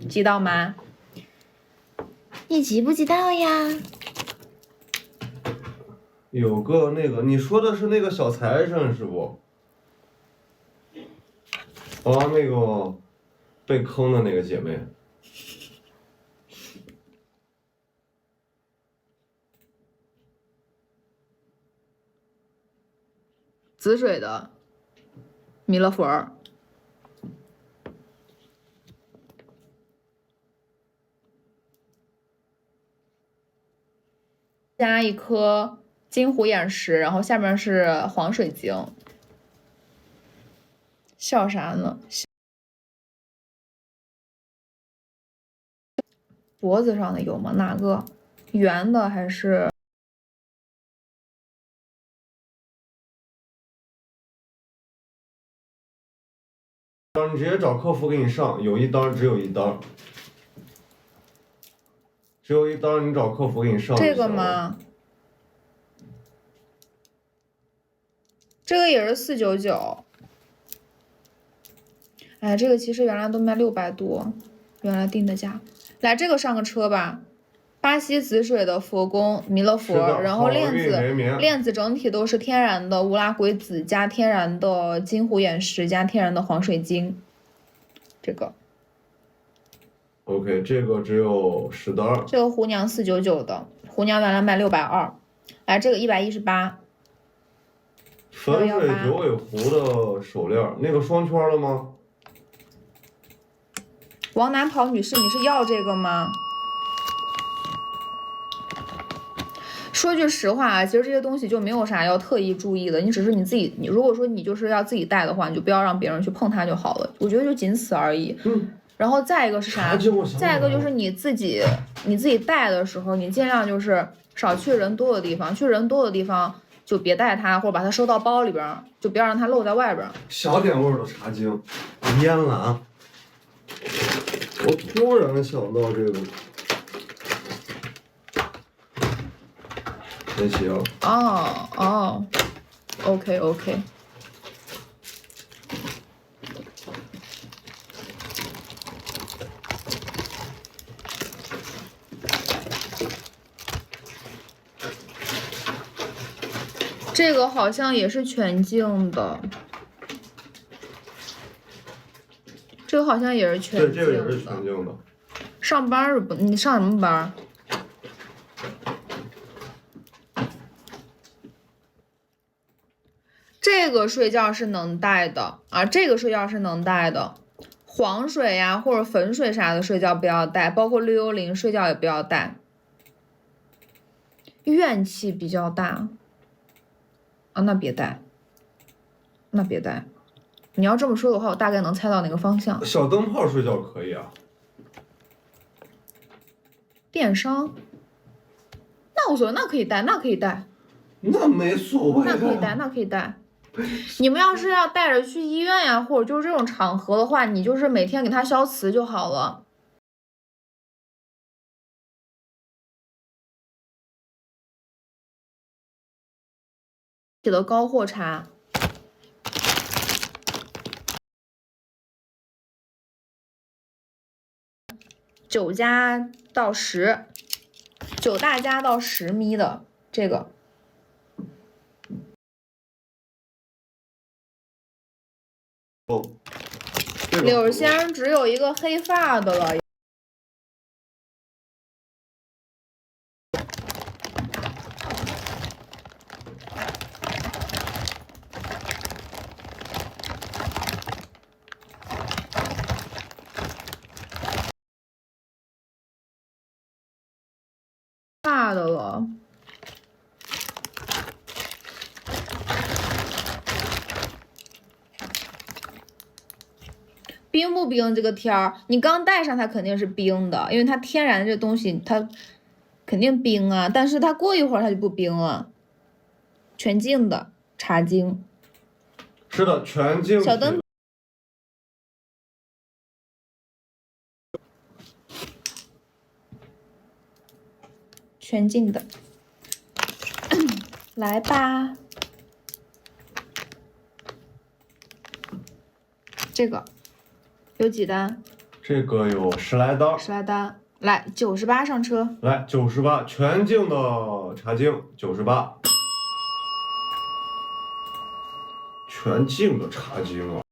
记到吗？你记不记到呀？有个那个，你说的是那个小财神是不？那个被坑的那个姐妹。紫水的弥勒佛儿。加一颗金虎眼石，然后下面是黄水晶。笑啥呢？脖子上的有吗？哪个？圆的还是？你直接找客服给你上，有一单只有一单，只有一单，你找客服给你上。这个吗？这个也是499。哎，这个其实原来都卖600多，原来定的价。来，这个上个车吧。巴西紫水的佛宫弥勒佛，然后链子整体都是天然的乌拉圭紫加天然的金虎眼石加天然的黄水晶。这个。OK， 这个只有10单。这个胡娘499的，胡娘原来卖620。来，这个118。粉水九尾狐的手链，那个双圈的吗？往哪跑，女士，你是要这个吗？说句实话啊，其实这些东西就没有啥要特意注意的，你只是你自己，你如果说你就是要自己戴的话，你就不要让别人去碰它就好了。我觉得就仅此而已。然后再一个是啥？再一个就是你自己戴的时候，你尽量就是少去人多的地方，去人多的地方就别带它，或者把它收到包里边，就别让它露在外边。小点味的茶晶，烟蓝。我突然想到这个。也行。OK。这个好像也是全镜的。这个好像也是全镜的。对，这个也是全镜的。上班是不？你上什么班？这个睡觉是能戴的啊，这个睡觉是能戴的。黄水呀或者粉水啥的睡觉不要戴，包括绿幽灵睡觉也不要戴。怨气比较大啊，那别戴，那别戴。你要这么说的话，我大概能猜到哪个方向。小灯泡睡觉可以啊。电商，那无所谓，那可以戴，那可以戴。那没所谓。那可以戴，那可以戴。你们要是要带着去医院呀，或者就是这种场合的话，你就是每天给它消磁就好了。起的高货茶，9加到10，9大加到10米的这个。柳仙只有一个黑发的了。发的了。冰不冰？这个天儿，你刚戴上它肯定是冰的，因为它天然的这东西它肯定冰啊，但是它过一会儿它就不冰了。全镜的茶晶，是的，全镜。小灯，全镜的，来吧，这个有几单？这个有10来单。10来单，来98上车。来98，全净的茶精98，全净的茶精啊。